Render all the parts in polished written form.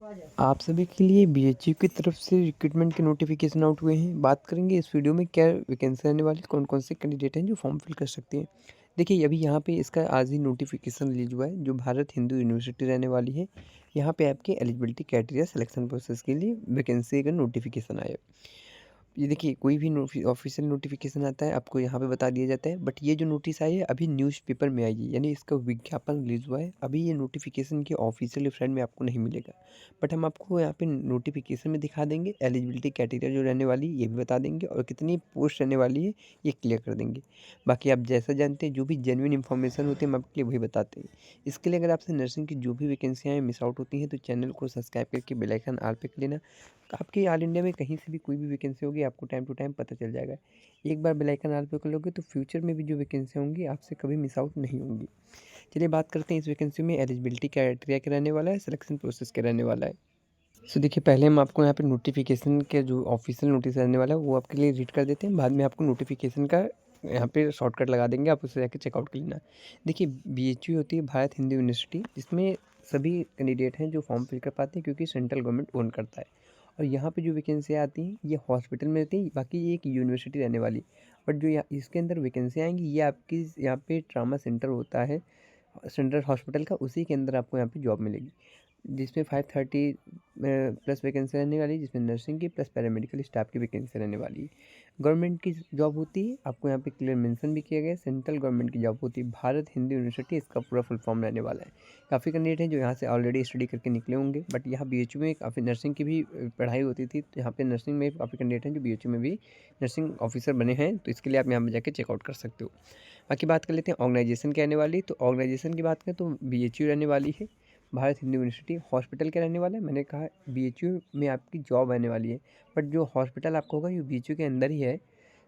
आप सभी के लिए बीएचयू की तरफ से रिक्रूटमेंट के नोटिफिकेशन आउट हुए हैं। बात करेंगे इस वीडियो में क्या वैकेंसी आने वाली, कौन-कौन से कैंडिडेट हैं जो फॉर्म फिल कर सकते हैं। देखिए अभी यहाँ पे इसका आज ही नोटिफिकेशन रिलीज़ हुआ है जो भारत हिंदू यूनिवर्सिटी रहने वाली है। यहाँ पे आपके एलिजिबिलिटी क्राइटेरिया सिलेक्शन प्रोसेस के लिए वैकेंसी का नोटिफिकेशन आया है। ये देखिए कोई भी ऑफिशियल नोटिफिकेशन आता है आपको यहाँ पे बता दिया जाता है, बट ये जो नोटिस आई है अभी न्यूज़पेपर में आई है, यानी इसका विज्ञापन रिलीज हुआ है। अभी ये नोटिफिकेशन के ऑफिशियल वेबसाइट में आपको नहीं मिलेगा, बट हम आपको यहाँ पे नोटिफिकेशन में दिखा देंगे। एलिजिबिलिटी क्राइटेरिया जो रहने वाली है ये भी बता देंगे, और कितनी पोस्ट रहने वाली है ये क्लियर कर देंगे। बाकी आप जैसा जानते हैं जो भी जेन्युइन इन्फॉर्मेशन होती है हम आपके लिए वही बताते हैं। इसके लिए अगर आपसे नर्सिंग की जो भी वैकेंसियाँ मिस आउट होती हैं तो चैनल को सब्सक्राइब करके बेल आइकन ऑल पे कर लेना। आपकी ऑल इंडिया में कहीं से भी कोई भी वैकेंसी होगी आपको टाइम टू टाइम पता चल जाएगा। एक बार बेल आइकन ऑल पे कर लोगे तो फ्यूचर में भी जो वैकेंसी होंगी आपसे कभी मिस आउट नहीं होंगी। चलिए बात करते हैं इस वैकेंसी में एलिजिबिलिटी क्राइटेरिया क्या रहने वाला है, सिलेक्शन प्रोसेस क्या रहने वाला है। सो देखिए पहले हम आपको यहाँ पे नोटिफिकेशन के जो ऑफिशियल नोटिस रहने वाला है वो आपके लिए रीड कर देते हैं, बाद में आपको नोटिफिकेशन का यहाँ पे शॉर्टकट लगा देंगे, आप उसे जाके चेकआउट कर लेना। देखिए बीएचयू होती है भारत हिंदू यूनिवर्सिटी, जिसमें सभी कैंडिडेट हैं जो फॉर्म फिल कर पाते हैं क्योंकि सेंट्रल गवर्नमेंट ओन करता है। और यहाँ पे जो वैकेंसियाँ आती हैं ये हॉस्पिटल में रहती हैं, बाकी ये एक यूनिवर्सिटी रहने वाली। बट जो यहाँ इसके अंदर वैकेंसियाँ आएंगी ये आपकी यहाँ पे ट्रामा सेंटर होता है सेंट्रल हॉस्पिटल का, उसी के अंदर आपको यहाँ पे जॉब मिलेगी, जिसमें 530 प्लस वैकेंसी रहने वाली है, जिसमें नर्सिंग की प्लस पैरामेडिकल स्टाफ की वैकेंसी रहने वाली है। गवर्नमेंट की जॉब होती है, आपको यहाँ पे क्लियर मेंशन भी किया गया है, सेंट्रल गवर्नमेंट की जॉब होती है। भारत हिंदू यूनिवर्सिटी इसका पूरा फुल फॉर्म रहने वाला है। काफ़ी कैंडिडेट हैं जो यहाँ से ऑलरेडी स्टडी करके निकले होंगे, बट यहाँ बीएचयू में काफ़ी नर्सिंग की भी पढ़ाई होती थी, तो यहाँ पे नर्सिंग में काफ़ी कैंडिडेट हैं जो बीएचयू में भी नर्सिंग ऑफिसर बने हैं, तो इसके लिए आप यहाँ पर जाकर चेकआउट कर सकते हो। बाकी बात कर लेते हैं ऑर्गेनाइजेशन क्या रहने वाली है। तो ऑर्गेनाइजेशन की बात करें तो बीएचयू रहने वाली है भारत हिंदू यूनिवर्सिटी। हॉस्पिटल क्या रहने वाला है, मैंने कहा बीएचयू में आपकी जॉब आने वाली है, बट जो हॉस्पिटल आपका होगा ये बीएचयू के अंदर ही है,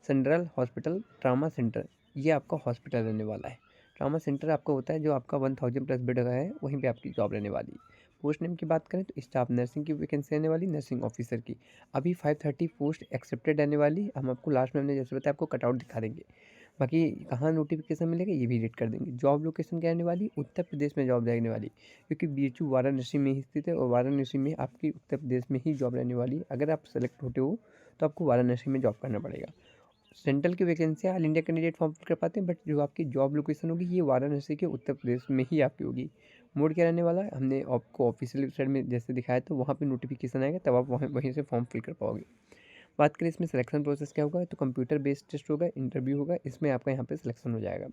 सेंट्रल हॉस्पिटल ट्रामा सेंटर, ये आपका हॉस्पिटल रहने वाला है। ट्रामा सेंटर आपका होता है जो आपका 1000 प्लस बेड का है, वहीं पे आपकी जॉब रहने वाली है। पोस्ट नेम की बात करें तो स्टाफ नर्सिंग की वैकेंसी रहने वाली, नर्सिंग ऑफिसर की। अभी 530 पोस्ट एक्सेप्टेड रहने वाली, हम आपको लास्ट में हमने जैसे बताया आपको कटआउट दिखा देंगे। बाकी कहाँ नोटिफिकेशन मिलेगा ये भी रीड कर देंगे। जॉब लोकेशन क्या रहने वाली, उत्तर प्रदेश में जॉब रहने वाली, क्योंकि बीएचयू वाराणसी में ही स्थित है और वाराणसी में आपकी उत्तर प्रदेश में ही जॉब रहने वाली है। अगर आप सेलेक्ट होते हो तो आपको वाराणसी में जॉब करना पड़ेगा। सेंट्रल की vacancy all India candidate form fill कर पाते हैं, बट जो आपकी जॉब लोकेशन होगी ये वाराणसी के उत्तर प्रदेश में ही आपकी होगी। मोड क्या रहने वाला है, हमने आपको ऑफिशियल वेबसाइट में जैसे दिखाया तो वहाँ पे नोटिफिकेशन आएगा, तब आप वहीं वहीं से फॉर्म फिल कर पाओगे। बात करें इसमें सिलेक्शन प्रोसेस क्या होगा, तो कंप्यूटर बेस्ड टेस्ट होगा, इंटरव्यू होगा, इसमें आपका यहाँ पे सिलेक्शन हो जाएगा।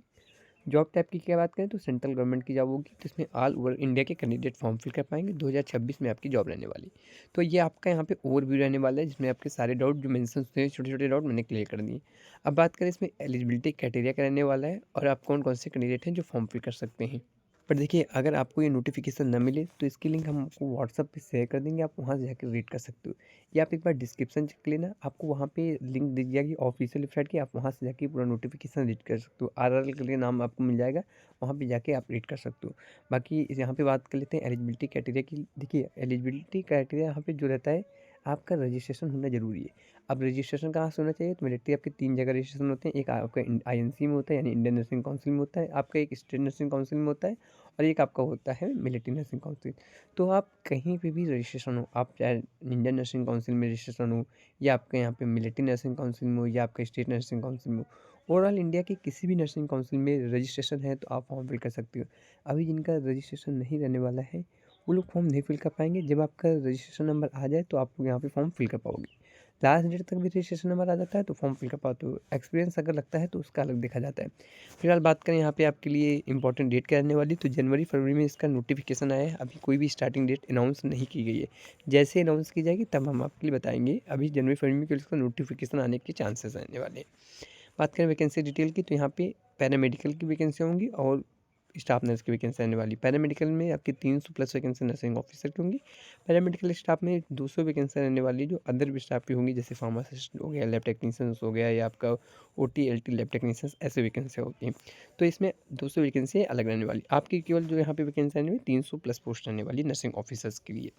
जॉब टाइप की क्या बात करें तो सेंट्रल गवर्नमेंट की जॉब होगी, जिसमें ऑल ओवर इंडिया के कैंडिडेट फॉर्म फिल कर पाएंगे। 2026 में आपकी जॉब रहने वाली। तो ये आपका यहाँ पे ओवरव्यू रहने वाला है, जिसमें आपके सारे डाउट जो मेंशन थे, छोटे छोटे डाउट मैंने क्लियर कर दिए। अब बात करें इसमें एलिजिबिलिटी क्राइटेरिया क्या रहने वाला है और आप कौन कौन से कैंडिडेट हैं जो फॉर्म फिल कर सकते हैं। पर देखिए अगर आपको ये नोटिफिकेशन ना मिले तो इसकी लिंक हम आपको व्हाट्सअप पे शेयर कर देंगे, आप वहाँ से जाकर रीड कर सकते हो, या आप एक बार डिस्क्रिप्शन चेक लेना, आपको वहाँ पे लिंक दी जाएगी ऑफिशियल वेबसाइट की, आप वहाँ से जाके पूरा नोटिफिकेशन रीड कर सकते हो। आरआरएल के लिए नाम आपको मिल जाएगा, वहाँ पे जाके आप रीड कर सकते हो। बाकी यहाँ पे बात कर लेते हैं एलिजिबिलिटी क्राइटेरिया की। देखिए एलिजिबिलिटी क्राइटेरिया यहाँ पे जो रहता है, आपका रजिस्ट्रेशन होना ज़रूरी है। अब रजिस्ट्रेशन कहाँ से होना चाहिए, तो डायरेक्टली आपके 3 जगह रजिस्ट्रेशन होते हैं। एक आपका आईएनसी में होता है यानी इंडियन नर्सिंग काउंसिल में होता है, आपका एक स्टेट नर्सिंग काउंसिल में होता है, और एक आपका होता है मिलिट्री नर्सिंग काउंसिल। तो आप कहीं पे भी रजिस्ट्रेशन हो, आप चाहे इंडियन नर्सिंग काउंसिल में रजिस्ट्रेशन हो, या आपके यहाँ पे मिलिट्री नर्सिंग काउंसिल में हो, या आपका स्टेट नर्सिंग काउंसिल में हो, ओवरऑल इंडिया के किसी भी नर्सिंग काउंसिल में रजिस्ट्रेशन है तो आप फॉर्म फिल कर सकते हो। अभी जिनका रजिस्ट्रेशन नहीं रहने वाला है वो लोग फॉर्म नहीं फिल कर पाएंगे। जब आपका रजिस्ट्रेशन नंबर आ जाए तो आप लोग यहाँ पे फॉर्म फिल कर पाओगे। लास्ट डेट तक भी रजिस्ट्रेशन नंबर आ जाता है तो फॉर्म फिल कर पाते हो। एक्सपीरियंस अगर लगता है तो उसका अलग देखा जाता है। फिलहाल बात करें यहाँ पे आपके लिए इंपॉर्टेंट डेट क्या रहने वाली, तो जनवरी फरवरी में इसका नोटिफिकेशन आया है। अभी कोई भी स्टार्टिंग डेट अनाउंस नहीं की गई है, जैसे अनाउंस की जाएगी तब हम आपके लिए बताएंगे। अभी जनवरी फरवरी में इसका नोटिफिकेशन आने के चांसेस रहने वाले हैं। बात करें वैकेंसी डिटेल की, तो यहाँ पे पैरामेडिकल की वैकेंसी होंगी और स्टाफ नर्स की वैकेंसी आने वाली। पैरामेडिकल में आपकी 300 प्लस वैकेंसी नर्सिंग ऑफिसर की होंगी। पैरामेडिकल स्टाफ में 200 वैकेंसी रहने वाली जो अदर स्टाफ की होंगी, जैसे फार्मासिस्ट हो गया, लैब टेक्नीशियंस हो गया, या आपका ओटी एलटी लैब टेक्नीशियंस, ऐसे वैकेंसी होती हैं। तो इसमें 200 वैकेंसी अलग रहने वाली। आपकी केवल जो यहाँ पे वैकेंसी रहने वाली 300 प्लस पोस्ट रहने वाली नर्सिंग ऑफिसर्स के लिए।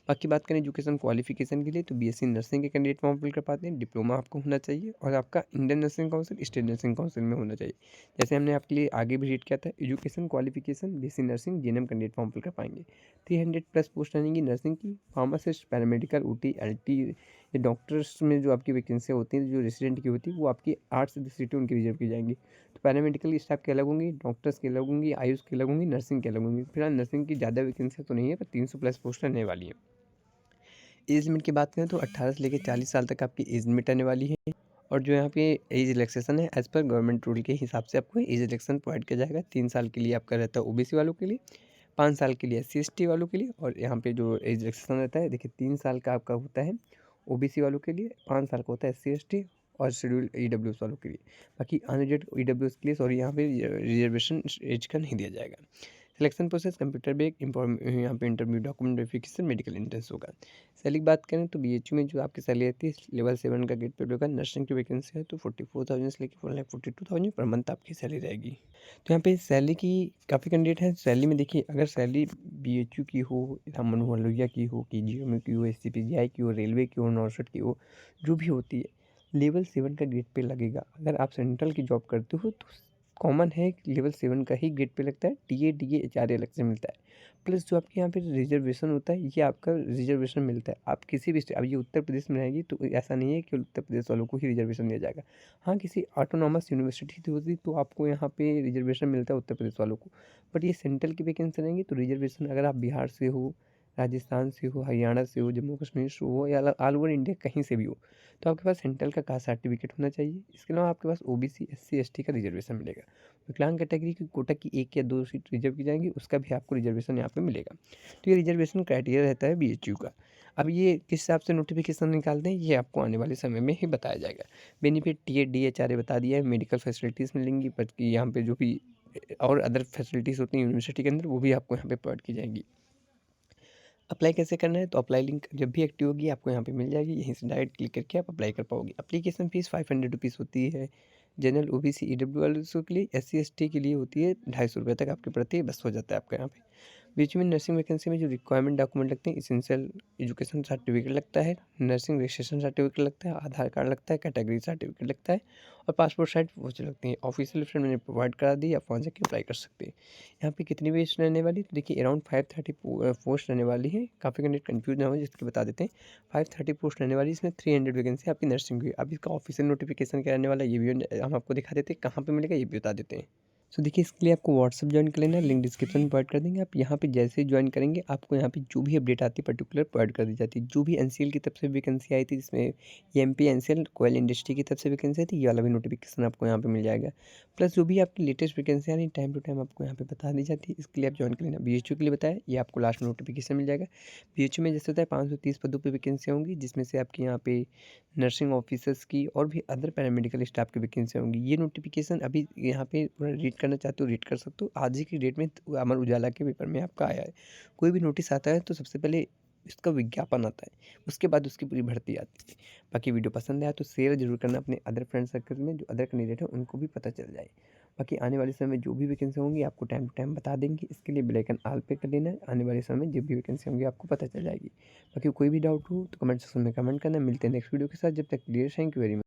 बाकी बात करें एजुकेशन क्वालिफिकेशन के लिए तो बीएससी नर्सिंग के कैंडिडेट फॉर्म फिल कर पाते हैं। डिप्लोमा आपको होना चाहिए और आपका Indian nursing council, state nursing council में होना चाहिए। जैसे हमने आपके लिए आगे भी रीड किया था, education qualification BSc nursing GNM candidate form fill कर पाएंगे। 300+ पोस्ट रहेंगी नर्सिंग की, फार्मासिस्ट, पैरामेडिकल, ओटी, एलटी, ये डॉक्टर्स में जो आपकी वैकेंसियाँ होती हैं जो रेसिडेंट की होती है वो आपकी 8 से 10 सीटें उनकी रिजर्व की जाएंगी। तो पैरामेडिकल स्टाफ की अलग होंगी, डॉक्टर्स की अलग होंगी, आयुष की अलग होंगी, नर्सिंग की अलग होंगी। फिलहाल नर्सिंग की ज़्यादा वैकेंसियाँ तो नहीं है, पर 300+ पोस्ट रहने वाली है। एज लिमिट की बात करें तो 18 से लेकर 40 साल तक आपकी एज लिमिट आने वाली है। और जो यहाँ पे एज रिलैक्सेशन है, एज़ पर गवर्नमेंट रूल के हिसाब से आपको एज रिलैक्सेशन प्रोवाइड किया जाएगा। 3 साल के लिए आपका रहता है ओबीसी वालों के लिए, 5 साल के लिए एससी/एसटी वालों के लिए। और यहाँ पे जो एज रिलैक्सेशन रहता है, देखिए 3 साल का आपका होता है ओबीसी वालों के लिए, 5 साल का होता है एससी/एसटी और शेड्यूल ईडब्ल्यूएस वालों के लिए। बाकी अनरिजर्व ईडब्ल्यूएस के लिए सॉरी यहाँ पे रिजर्वेशन एज का नहीं दिया जाएगा। सिलेक्शन प्रोसेस कंप्यूटर बेस्ड यहाँ पे interview, document verification, medical entrance होगा। सैलरी की बात करें तो बीएचयू में जो आपकी सैलरी रहती है लेवल 7 का गेट पे होगा। नर्सिंग की वैकेंसी है तो 44,000 से लेकर 4,42,000 पर मंथ आपकी सैलरी रहेगी। तो यहाँ पे सैलरी की काफ़ी कैंडिडेट है। सैलरी में देखिए, अगर सैलरी बीएचयू की हो, राममनोहर लोहिया की हो, केजीएमयू की हो, एससीपीजीआई की हो, रेलवे की हो, नॉर्सेट की हो, जो भी होती है लेवल 7 का ग्रेड पे लगेगा। अगर आप सेंट्रल की जॉब करते हो तो कॉमन है कि लेवल 7 का ही ग्रेड पे लगता है। टीए, डीए, एचआरए अलग से मिलता है। प्लस जो आपके यहाँ पे रिजर्वेशन होता है, ये आपका रिजर्वेशन मिलता है। आप किसी भी अब ये उत्तर प्रदेश में रहेगी तो ऐसा नहीं है कि उत्तर प्रदेश वालों को ही रिजर्वेशन दिया जाएगा। हाँ, किसी ऑटोनॉमस यूनिवर्सिटी से होती तो आपको यहाँ पे रिजर्वेशन मिलता है उत्तर प्रदेश वालों को। बट ये सेंट्रल की वैकेंसी रहेंगी तो रिजर्वेशन अगर आप बिहार से हो, राजस्थान से हो, हरियाणा से हो, जम्मू कश्मीर से हो या ऑल ओवर इंडिया कहीं से भी हो, तो आपके पास सेंट्रल का कास्ट सर्टिफिकेट होना चाहिए। इसके अलावा आपके पास ओबीसी, एससी, एसटी का रिजर्वेशन मिलेगा। विकलांग कैटेगरी की कोटा की 1 या 2 सीट रिजर्व की जाएंगी, उसका भी आपको रिजर्वेशन यहाँ पे मिलेगा। तो ये रिजर्वेशन क्राइटेरिया रहता है बीएचयू का। अब ये किस हिसाब से नोटिफिकेशन निकालते हैं, ये आपको आने वाले समय में ही बताया जाएगा। बेनिफिट टीए, डीएचआरए बता दिया है, मेडिकल फैसिलिटीज़ मिलेंगी, बल्कि यहाँ पे जो भी और अदर फैसिलिटीज़ होती हैं यूनिवर्सिटी के अंदर, वो भी आपको यहाँ पे प्रोवाइड की जाएंगी। अप्लाई कैसे करना है, तो अप्लाई लिंक जब भी एक्टिव होगी आपको यहाँ पे मिल जाएगी। यहीं से डायरेक्ट क्लिक करके आप अप्लाई कर पाओगे। एप्लीकेशन फ़ीस 500 रुपीज़ होती है। जनरल, ओबीसी, ईडब्ल्यूएस के लिए, एससी एसटी के लिए होती है 250 रुपये तक आपके प्रति बस हो जाता है आपका यहाँ पे। बीच में नर्सिंग वैकेंसी में जो रिक्वायरमेंट डॉक्यूमेंट लगते हैं, एसेंशियल एजुकेशन सर्टिफिकेट लगता है, नर्सिंग रजिस्ट्रेशन सर्टिफिकेट लगता है, आधार कार्ड लगता है, कैटेगरी सर्टिफिकेट लगता है और पासपोर्ट साइज फोटो लगती है। ऑफिशियल वेबसाइट मैंने प्रोवाइड करा दी, आप वहाँ जाके अप्लाई कर सकते हैं। यहाँ पे कितनी वेस्ट रहने वाली, तो देखिए अराउंड 530 पोस्ट रहने वाली है। काफ़ी कैंडिडेट कंफ्यूज ना हो, जिसके बता देते हैं। 530 पोस्ट रहने वाली, इसमें 300 वैकेंसी आपकी नर्सिंग की। अब इसका ऑफिशियल नोटिफिकेशन क्या रहने वाला है, ये भी हम आपको दिखा देते हैं। कहाँ पे मिलेगा ये भी बता देते हैं। सो देखिए, इसके लिए आपको व्हाट्सअप ज्वाइन कर लेना है, लिंक डिस्क्रिप्शन में प्रोवाइड कर देंगे। आप यहाँ पे जैसे ही ज्वाइन करेंगे आपको यहाँ पे जो भी अपडेट आती है पर्टिकुलर प्रोवाइड कर दी जाती है। जो भी एनसीएल की तरफ से वैकेंसी आई थी, जिसमें एमपी एनसीएल कोयल इंडस्ट्री की तरफ से वैकेंसी आई थी, ये वाला भी नोटिफिकेशन आपको यहाँ पे मिल जाएगा। प्लस जो भी आपकी लेटेस्ट वैकेंसी आ रही है टाइम टू टाइम आपको यहाँ पे बता दी जाती है। इसके लिए आप ज्वाइन कर लेना। बीएचयू के लिए बताया, ये आपको लास्ट में नोटिफिकेशन मिल जाएगा। बीएचयू में जैसे होता है 530 पदों पर वैकेंसी होंगी, जिसमें से आपकी यहाँ पे नर्सिंग ऑफिसर्स की और भी अदर पैरामेडिकल स्टाफ की वैकेंसी होंगी। ये नोटिफिकेशन अभी यहाँ पे पूरा रीड करना चाहते हो रीड कर सकते हो। आज ही की डेट में अमर उजाला के पेपर में आपका आया है। कोई भी नोटिस आता है तो सबसे पहले इसका विज्ञापन आता है, उसके बाद उसकी पूरी भर्ती आती है। बाकी वीडियो पसंद आया तो शेयर जरूर करना अपने अदर फ्रेंड सर्कल में, जो अदर कैंडिडेट है उनको भी पता चल जाए। बाकी आने वाले समय में जो भी वैकेंसी होंगी आपको टाइम टू टाइम बता देंगे। इसके लिए बेल आइकन ऑल पे कर लेना है। आने वाले समय में जब भी वैकेंसी होंगी आपको पता चल जाएगी। बाकी कोई भी डाउट हो तो कमेंट सेक्शन में कमेंट करना। मिलते हैं नेक्स्ट वीडियो के साथ, जब तक clear. Thank you very much.